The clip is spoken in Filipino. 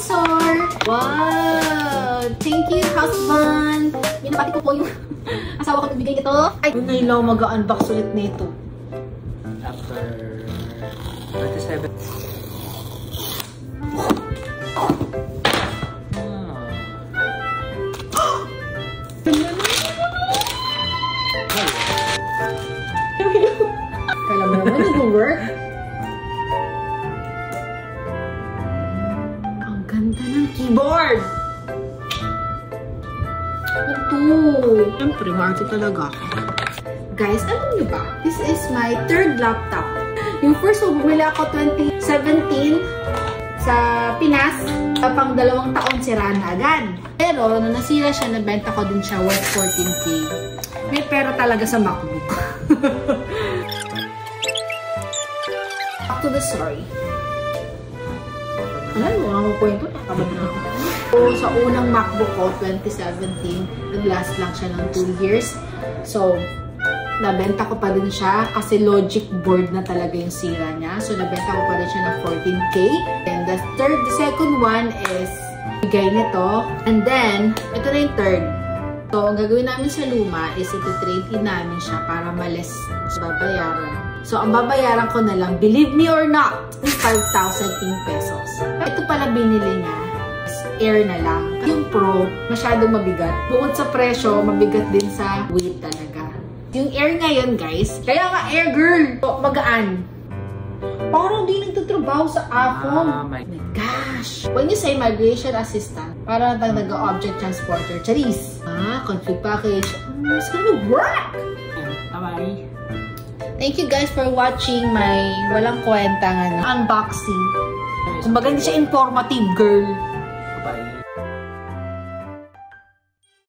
sponsor. Wow! Thank you, husband. Binabati ko po yung asawa ko nagbigay nito. Ay, ngayon lang mag-unbox ulit nito. After 27. Kala mo naman nag-work. Ang ganda ng keyboard. Ito. Siyempre, marto talaga. Guys, alam niyo ba? This is my third laptop. Yung first one, bumili ako 2017 sa Pinas. Pang 2 taon sira na agad. Pero, nung nasira siya, nabenta ko din siya worth 14K. May pera talaga sa MacBook. Back to the story. Alam mo, ang kwento, nakabad na ako. So, sa unang MacBook ko, 2017, nag-last lang siya ng 2 years. So, nabenta ko pa din siya kasi logic board na talaga yung sira niya. So, nabenta ko pa rin siya ng 14K. And the second one is bigay nito. And then, ito na yung third. So, ang gagawin namin sa luma is ito-trade in namin siya para malis sa babayaran. So, ang babayaran ko na lang, believe me or not, is 5,000 pesos. Ito pala binili niya is Air na lang. Yung Pro, masyadong mabigat. Bukod sa presyo, mabigat din sa weight talaga. Yung Air ngayon, guys, kaya nga Air girl, magaan. Parang di nagtatrabaho sa iPhone. Oh my gosh. When you say migration assistant, parang nag-object transporter. Charis. Config package. It's gonna work! Bye-bye. Thank you guys for watching my walang kwentang unboxing. Kumbaga hindi siya informative, girl. Bye-bye.